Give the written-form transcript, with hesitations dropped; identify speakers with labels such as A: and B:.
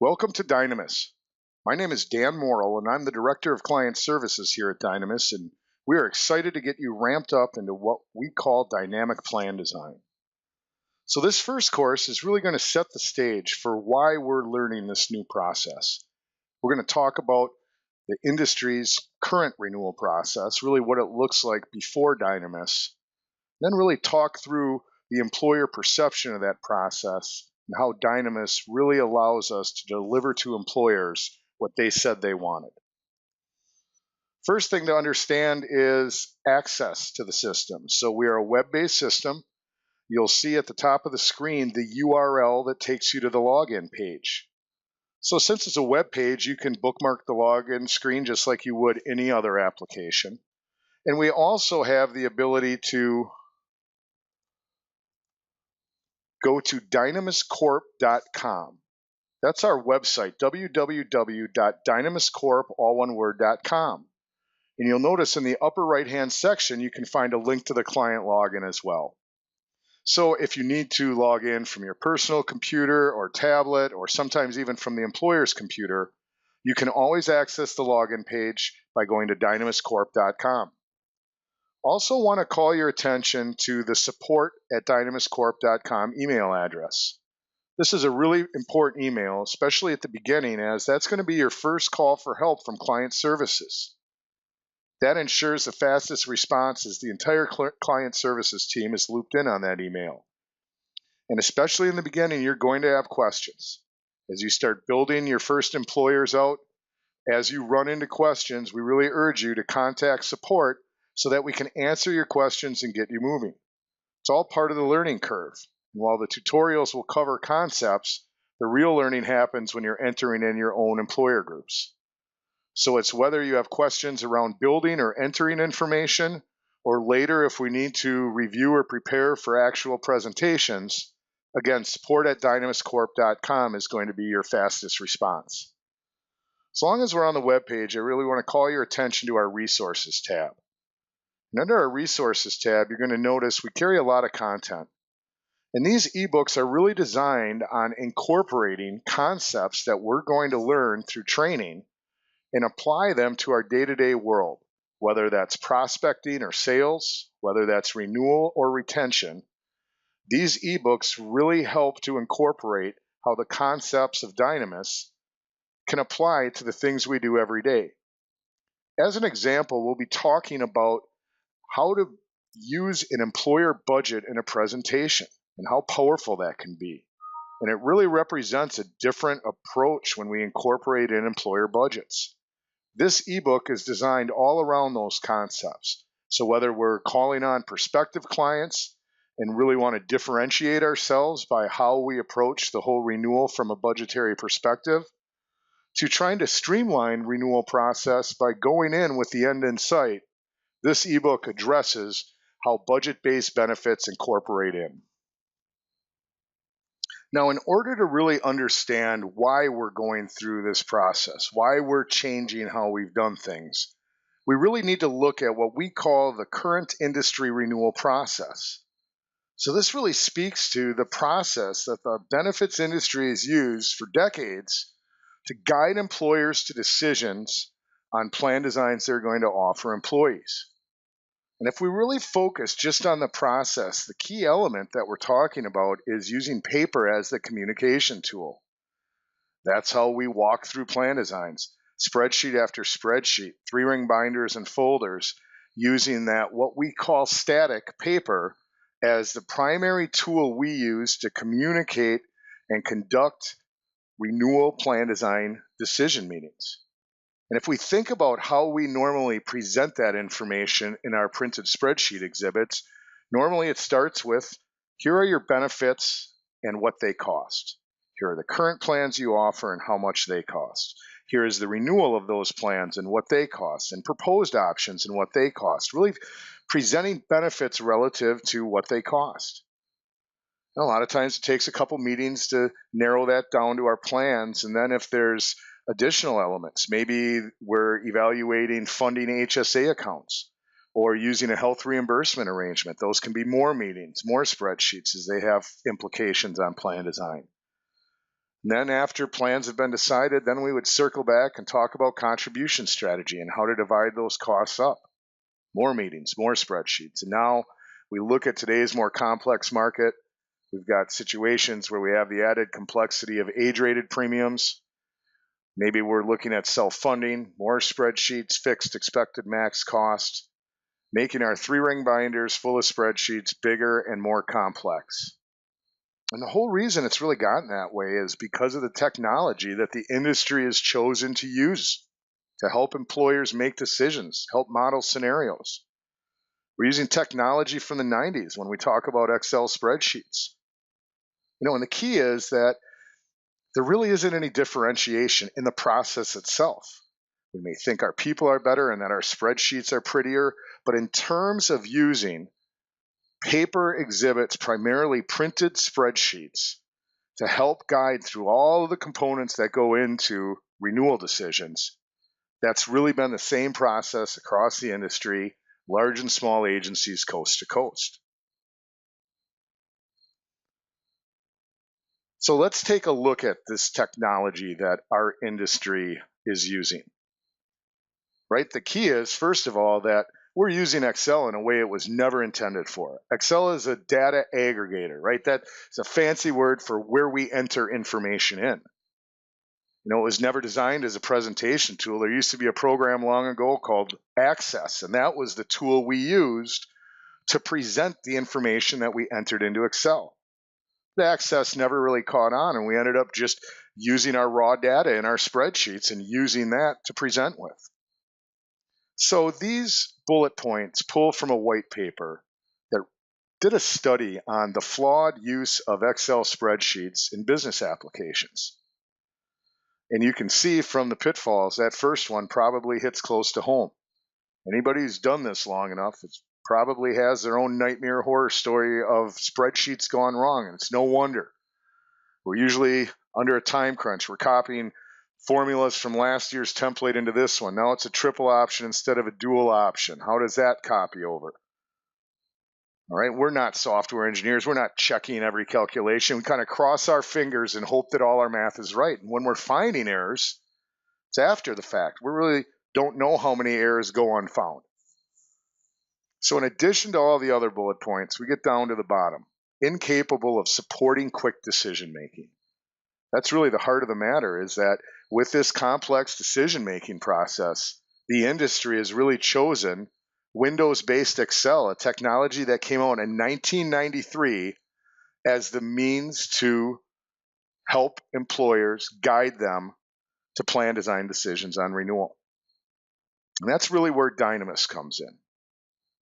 A: Welcome to Dynamis. My name is Dan Morrill, and I'm the Director of Client Services here at Dynamis, and we are excited to get you ramped up into what we call dynamic plan design. So this first course is really going to set the stage for why we're learning this new process. We're going to talk about the industry's current renewal process, really what it looks like before Dynamis, then really talk through the employer perception of that process and how Dynamis really allows us to deliver to employers what they said they wanted. First thing to understand is access to the system. So we are a web-based system. You'll see at the top of the screen the URL that takes you to the login page. So since it's a web page, you can bookmark the login screen just like you would any other application. And we also have the ability to go to dynamiscorp.com. That's our website, www.dynamiscorp.com. And you'll notice in the upper right-hand section, you can find a link to the client login as well. So if you need to log in from your personal computer or tablet, or sometimes even from the employer's computer, you can always access the login page by going to dynamiscorp.com. Also want to call your attention to the support@dynamiscorp.com email address. This is a really important email, especially at the beginning, as that's going to be your first call for help from client services. That ensures the fastest response as the entire client services team is looped in on that email. And especially in the beginning, you're going to have questions. As you start building your first employers out, as you run into questions, we really urge you to contact support so that we can answer your questions and get you moving. It's all part of the learning curve. And while the tutorials will cover concepts, the real learning happens when you're entering in your own employer groups. So it's whether you have questions around building or entering information, or later if we need to review or prepare for actual presentations, again, support@dynamiscorp.com is going to be your fastest response. As long as we're on the web page, I really want to call your attention to our Resources tab. And under our Resources tab, you're going to notice we carry a lot of content. And these ebooks are really designed on incorporating concepts that we're going to learn through training and apply them to our day-to-day world, whether that's prospecting or sales, whether that's renewal or retention. These ebooks really help to incorporate how the concepts of Dynamis can apply to the things we do every day. As an example, we'll be talking about how to use an employer budget in a presentation and how powerful that can be. And it really represents a different approach when we incorporate in employer budgets. This ebook is designed all around those concepts. So whether we're calling on prospective clients and really want to differentiate ourselves by how we approach the whole renewal from a budgetary perspective, to trying to streamline renewal process by going in with the end in sight, this ebook addresses how budget-based benefits incorporate in. Now, in order to really understand why we're going through this process, why we're changing how we've done things, we really need to look at what we call the current industry renewal process. So this really speaks to the process that the benefits industry has used for decades to guide employers to decisions on plan designs they're going to offer employees. And if we really focus just on the process, the key element that we're talking about is using paper as the communication tool. That's how we walk through plan designs, spreadsheet after spreadsheet, 3-ring binders and folders, using that what we call static paper as the primary tool we use to communicate and conduct renewal plan design decision meetings. And if we think about how we normally present that information in our printed spreadsheet exhibits, normally it starts with, here are your benefits and what they cost. Here are the current plans you offer and how much they cost. Here is the renewal of those plans and what they cost, and proposed options and what they cost. Really presenting benefits relative to what they cost. And a lot of times it takes a couple meetings to narrow that down to our plans, and then if there's additional elements, maybe we're evaluating funding HSA accounts or using a health reimbursement arrangement. Those can be more meetings, more spreadsheets as they have implications on plan design. And then after plans have been decided, then we would circle back and talk about contribution strategy and how to divide those costs up. More meetings, more spreadsheets. And now we look at today's more complex market. We've got situations where we have the added complexity of age-rated premiums. Maybe we're looking at self-funding, more spreadsheets, fixed expected max cost, making our 3-ring binders full of spreadsheets bigger and more complex. And the whole reason it's really gotten that way is because of the technology that the industry has chosen to use to help employers make decisions, help model scenarios. We're using technology from the 90s when we talk about Excel spreadsheets. And the key is that there really isn't any differentiation in the process itself. We may think our people are better and that our spreadsheets are prettier, but in terms of using paper exhibits, primarily printed spreadsheets, to help guide through all of the components that go into renewal decisions, that's really been the same process across the industry, large and small agencies, coast to coast. So let's take a look at this technology that our industry is using. Right? The key is, first of all, that we're using Excel in a way it was never intended for. Excel is a data aggregator, right? That's a fancy word for where we enter information in. It was never designed as a presentation tool. There used to be a program long ago called Access, and that was the tool we used to present the information that we entered into Excel. The Access never really caught on, and we ended up just using our raw data in our spreadsheets and using that to present with. So these bullet points pull from a white paper that did a study on the flawed use of Excel spreadsheets in business applications. And you can see from the pitfalls, that first one probably hits close to home. Anybody who's done this long enough probably has their own nightmare horror story of spreadsheets gone wrong, and it's no wonder. We're usually under a time crunch. We're copying formulas from last year's template into this one. Now it's a triple option instead of a dual option. How does that copy over? All right, we're not software engineers. We're not checking every calculation. We kind of cross our fingers and hope that all our math is right. And when we're finding errors, it's after the fact. We really don't know how many errors go unfound. So in addition to all the other bullet points, we get down to the bottom. Incapable of supporting quick decision making. That's really the heart of the matter, is that with this complex decision-making process, the industry has really chosen Windows-based Excel, a technology that came out in 1993, as the means to help employers guide them to plan design decisions on renewal. And that's really where Dynamis comes in.